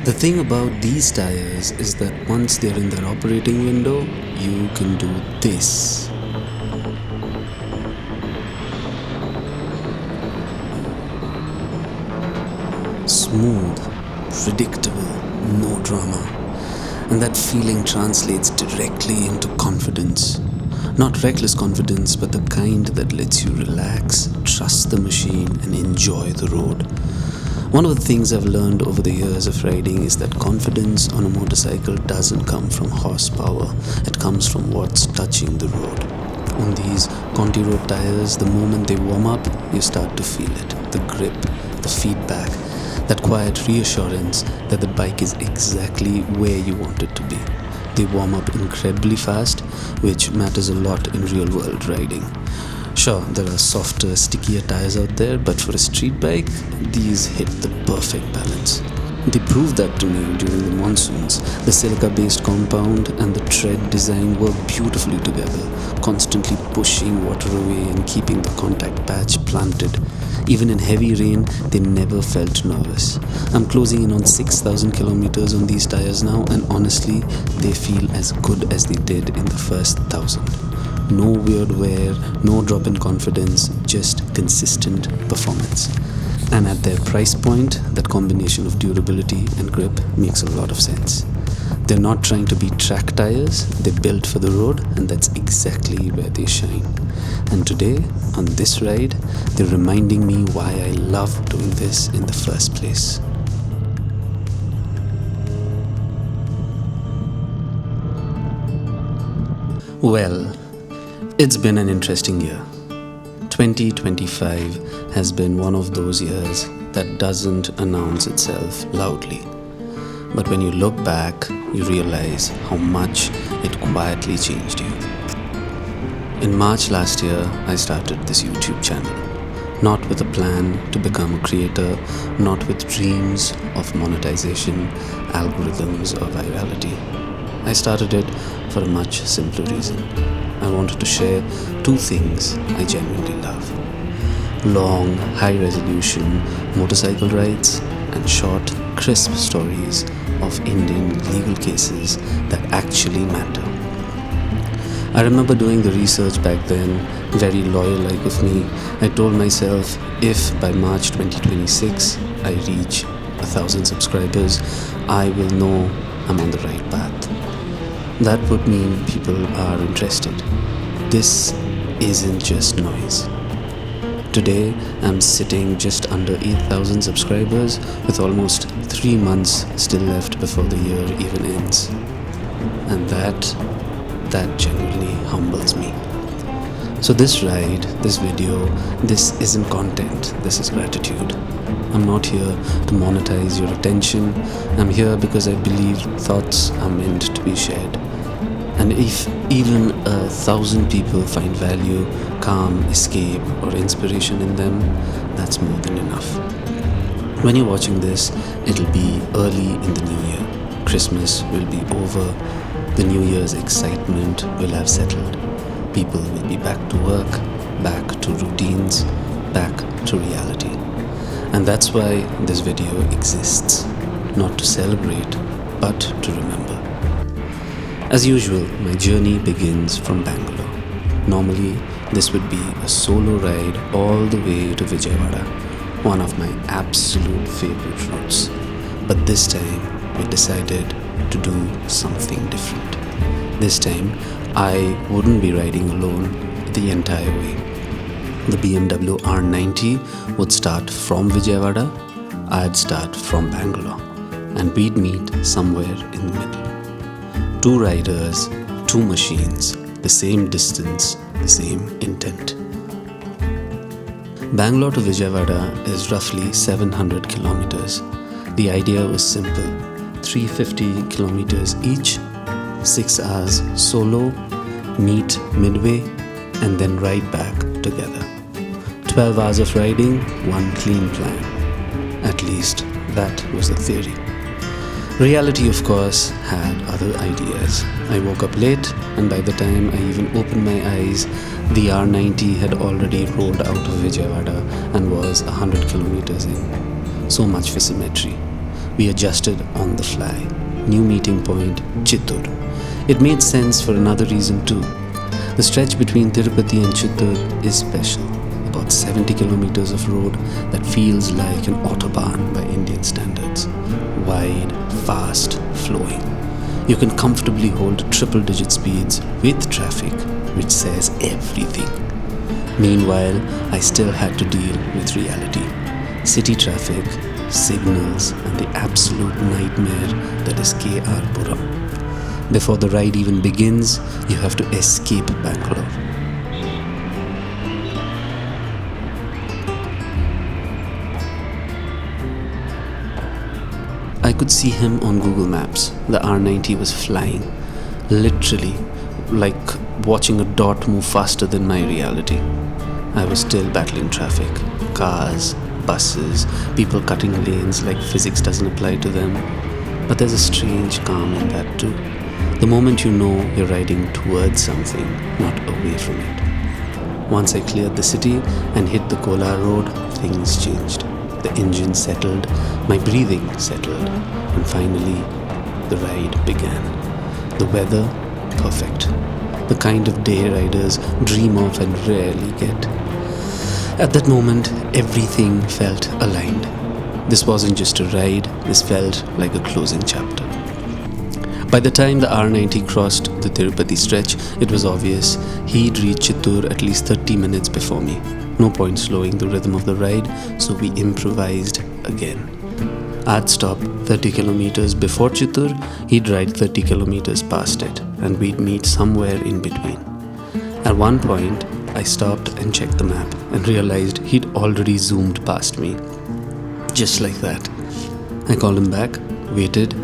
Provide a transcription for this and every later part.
The thing about these tires is that once they're in their operating window, you can do this. Smooth, predictable, no drama. And that feeling translates directly into confidence. Not reckless confidence, but the kind that lets you relax, trust the machine, and enjoy the road. One of the things I've learned over the years of riding is that confidence on a motorcycle doesn't come from horsepower, it comes from what's touching the road. On these Conti Road tires, the moment they warm up, you start to feel it. The grip, the feedback, that quiet reassurance that the bike is exactly where you want it to be. They warm up incredibly fast, which matters a lot in real world riding. Sure, there are softer, stickier tires out there, but for a street bike, these hit the perfect balance. They proved that to me during the monsoons. The silica-based compound and the tread design work beautifully together, constantly pushing water away and keeping the contact patch planted. Even in heavy rain, they never felt nervous. I'm closing in on 6,000 kilometers on these tires now, and honestly, they feel as good as they did in the first 1,000. No weird wear, no drop in confidence, just consistent performance. And at their price point, that combination of durability and grip makes a lot of sense. They're not trying to be track tires, they're built for the road, and that's exactly where they shine. And today, on this ride, they're reminding me why I love doing this in the first place. Well, it's been an interesting year. 2025 has been one of those years that doesn't announce itself loudly. But when you look back, you realize how much it quietly changed you. In March last year, I started this YouTube channel. Not with a plan to become a creator, not with dreams of monetization, algorithms, or virality. I started it for a much simpler reason. I wanted to share two things I genuinely love: long, high-resolution motorcycle rides and short, crisp stories of Indian legal cases that actually matter. I remember doing the research back then, very lawyer-like of me. I told myself, if by March 2026 I reach 1,000 subscribers, I will know I'm on the right path. That would mean people are interested. This isn't just noise. Today, I'm sitting just under 8,000 subscribers with almost 3 months still left before the year even ends. And that genuinely humbles me. So this ride, this video, this isn't content, this is gratitude. I'm not here to monetize your attention. I'm here because I believe thoughts are meant to be shared. And if even 1,000 people find value, calm, escape, or inspiration in them, that's more than enough. When you're watching this, it'll be early in the new year. Christmas will be over. The New Year's excitement will have settled. People will be back to work, back to routines, back to reality. And that's why this video exists. Not to celebrate, but to remember. As usual, my journey begins from Bangalore. Normally, this would be a solo ride all the way to Vijayawada, one of my absolute favorite routes. But this time, we decided to do something different. This time, I wouldn't be riding alone the entire way. The BMW R90 would start from Vijayawada, I'd start from Bangalore, and we'd meet somewhere in the middle. 2 riders, 2 machines, the same distance, the same intent. Bangalore to Vijayawada is roughly 700 kilometers. The idea was simple: 350 kilometers each, 6 hours solo, meet midway, and then ride back together. 12 hours of riding, 1 clean plan. At least that was the theory. Reality, of course, had other ideas. I woke up late, and by the time I even opened my eyes, the R90 had already rolled out of Vijayawada and was 100 kilometers in. So much for symmetry. We adjusted on the fly. New meeting point, Chittur. It made sense for another reason too. The stretch between Tirupati and Chittur is special. About 70 kilometers of road that feels like an autobahn by Indian standards. Wide, fast, flowing. You can comfortably hold triple-digit speeds with traffic, which says everything. Meanwhile, I still had to deal with reality. City traffic, signals, and the absolute nightmare that is KR Puram. Before the ride even begins, you have to escape Bangalore. I could see him on Google Maps. The R90 was flying. Literally, like watching a dot move faster than my reality. I was still battling traffic. Cars, buses, people cutting lanes like physics doesn't apply to them. But there's a strange calm in that too. The moment you know you're riding towards something, not away from it. Once I cleared the city and hit the Kolar road, things changed. The engine settled, my breathing settled, and finally, the ride began. The weather, perfect. The kind of day riders dream of and rarely get. At that moment, everything felt aligned. This wasn't just a ride, this felt like a closing chapter. By the time the R90 crossed the Tirupati stretch, it was obvious he'd reach Chittur at least 30 minutes before me. No point slowing the rhythm of the ride, so we improvised again. I'd stop 30 kilometers before Chittur, he'd ride 30 kilometers past it, and we'd meet somewhere in between. At one point, I stopped and checked the map and realized he'd already zoomed past me. Just like that. I called him back, waited.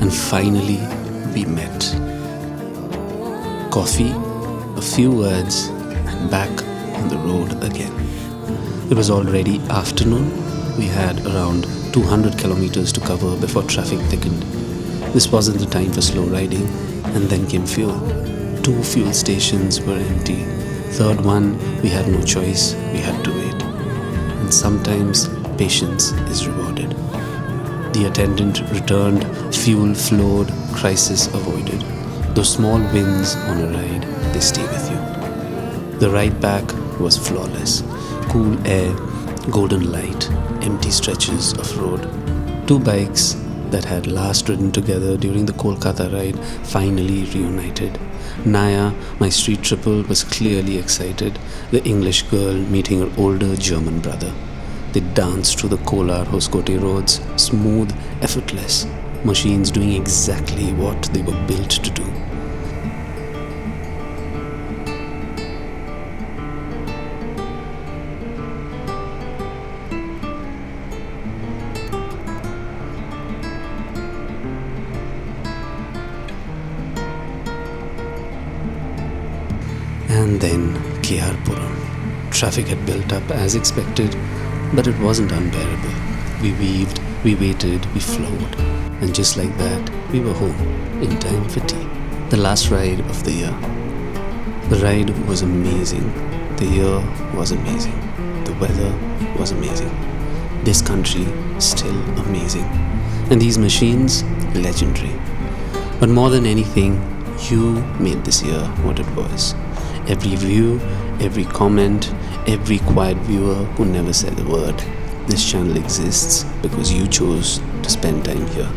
And finally, we met. Coffee, a few words, and back on the road again. It was already afternoon. We had around 200 kilometers to cover before traffic thickened. This wasn't the time for slow riding, and then came fuel. 2 fuel stations were empty. Third one, we had no choice, we had to wait. And sometimes patience is rewarded. The attendant returned, fuel flowed, crisis avoided. Those small wins on a ride, they stay with you. The ride back was flawless. Cool air, golden light, empty stretches of road. 2 bikes that had last ridden together during the Kolkata ride finally reunited. Naya, my street triple, was clearly excited, the English girl meeting her older German brother. They danced through the Kolar Hoskote roads, smooth, effortless, machines doing exactly what they were built to do. And then KR Puram. Traffic had built up as expected, but it wasn't unbearable. We weaved, we waited, we flowed. And just like that, we were home, in time for tea. The last ride of the year. The ride was amazing. The year was amazing. The weather was amazing. This country, still amazing. And these machines, legendary. But more than anything, you made this year what it was. Every view, every comment, every quiet viewer who never said a word. This channel exists because you chose to spend time here.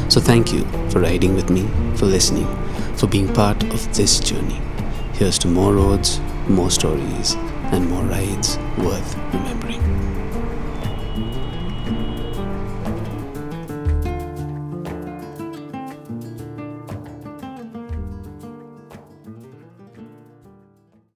So thank you for riding with me, for listening, for being part of this journey. Here's to more roads, more stories, and more rides worth remembering.